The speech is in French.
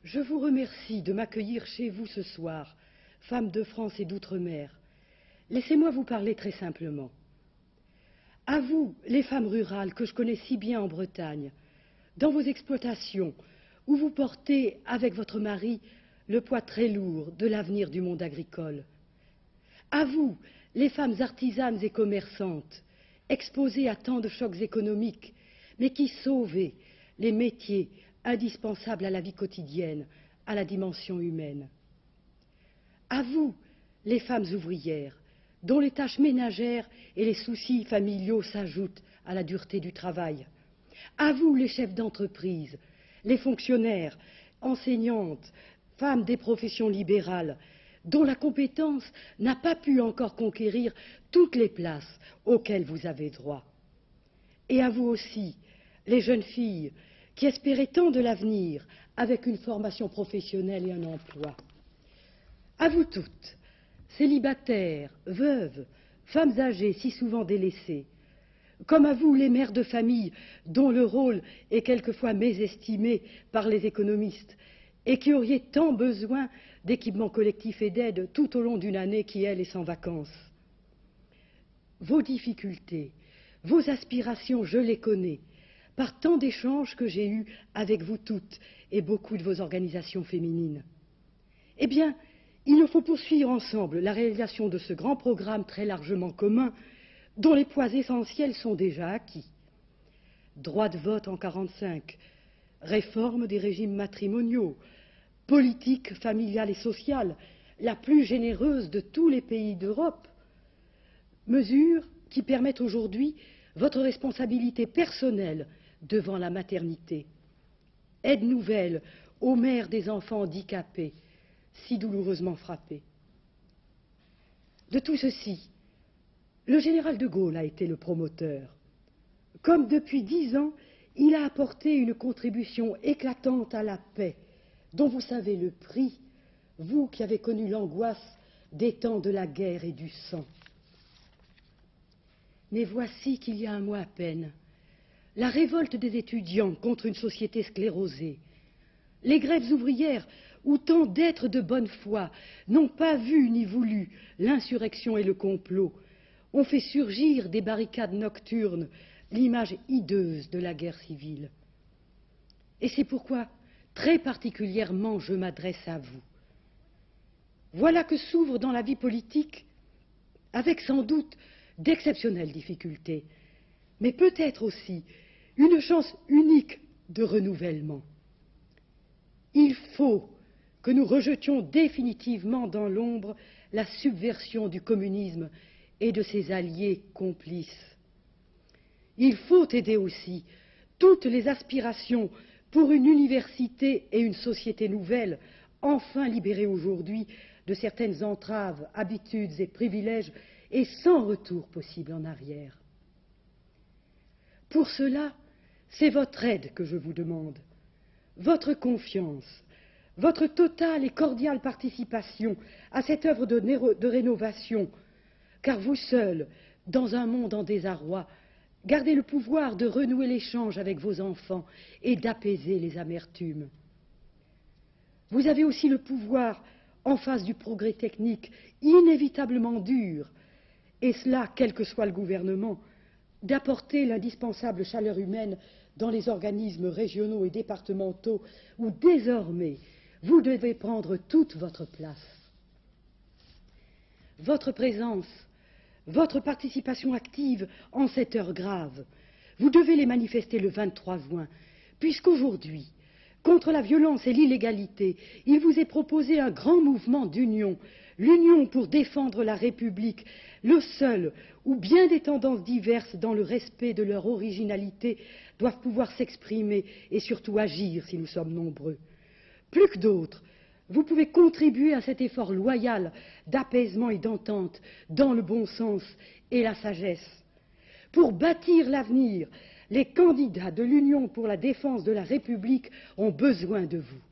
Je vous remercie de m'accueillir chez vous ce soir, femme de France et d'outre-mer. Laissez-moi vous parler très simplement. À vous, les femmes rurales que je connais si bien en Bretagne, dans vos exploitations, où vous portez, avec votre mari, le poids très lourd de l'avenir du monde agricole. À vous, les femmes artisanes et commerçantes, exposées à tant de chocs économiques, mais qui sauvez les métiers indispensables à la vie quotidienne, à la dimension humaine. À vous, les femmes ouvrières, dont les tâches ménagères et les soucis familiaux s'ajoutent à la dureté du travail. À vous, les chefs d'entreprise, les fonctionnaires, enseignantes, femmes des professions libérales, dont la compétence n'a pas pu encore conquérir toutes les places auxquelles vous avez droit. Et à vous aussi, les jeunes filles qui espéraient tant de l'avenir avec une formation professionnelle et un emploi. À vous toutes, célibataires, veuves, femmes âgées si souvent délaissées, comme à vous les mères de famille dont le rôle est quelquefois mésestimé par les économistes et qui auriez tant besoin d'équipements collectifs et d'aide tout au long d'une année qui, elle, est sans vacances. Vos difficultés, vos aspirations, je les connais, par tant d'échanges que j'ai eus avec vous toutes et beaucoup de vos organisations féminines. Eh bien, il nous faut poursuivre ensemble la réalisation de ce grand programme très largement commun dont les poids essentiels sont déjà acquis. Droit de vote en 1945, réforme des régimes matrimoniaux, politique familiale et sociale, la plus généreuse de tous les pays d'Europe, mesures qui permettent aujourd'hui votre responsabilité personnelle devant la maternité, aide nouvelle aux mères des enfants handicapés, si douloureusement frappés. De tout ceci, le général de Gaulle a été le promoteur. Comme depuis 10 ans, il a apporté une contribution éclatante à la paix, dont vous savez le prix, vous qui avez connu l'angoisse des temps de la guerre et du sang. Mais voici qu'il y a un mois à peine, la révolte des étudiants contre une société sclérosée, les grèves ouvrières où tant d'êtres de bonne foi n'ont pas vu ni voulu l'insurrection et le complot, ont fait surgir des barricades nocturnes l'image hideuse de la guerre civile. Et c'est pourquoi, très particulièrement, je m'adresse à vous. Voilà que s'ouvre dans la vie politique, avec sans doute d'exceptionnelles difficultés, mais peut-être aussi une chance unique de renouvellement. Il faut que nous rejetions définitivement dans l'ombre la subversion du communisme et de ses alliés complices. Il faut aider aussi toutes les aspirations pour une université et une société nouvelle, enfin libérées aujourd'hui de certaines entraves, habitudes et privilèges, et sans retour possible en arrière. Pour cela, c'est votre aide que je vous demande, votre confiance, votre totale et cordiale participation à cette œuvre de rénovation, car vous seul, dans un monde en désarroi, gardez le pouvoir de renouer l'échange avec vos enfants et d'apaiser les amertumes. Vous avez aussi le pouvoir, en face du progrès technique inévitablement dur, et cela quel que soit le gouvernement, d'apporter l'indispensable chaleur humaine dans les organismes régionaux et départementaux où désormais vous devez prendre toute votre place. Votre présence, votre participation active en cette heure grave, vous devez les manifester le 23 juin, puisqu'aujourd'hui, contre la violence et l'illégalité, il vous est proposé un grand mouvement d'union, l'union pour défendre la République, le seul où bien des tendances diverses dans le respect de leur originalité doivent pouvoir s'exprimer et surtout agir si nous sommes nombreux. Plus que d'autres, vous pouvez contribuer à cet effort loyal d'apaisement et d'entente dans le bon sens et la sagesse. Pour bâtir l'avenir, les candidats de l'Union pour la défense de la République ont besoin de vous.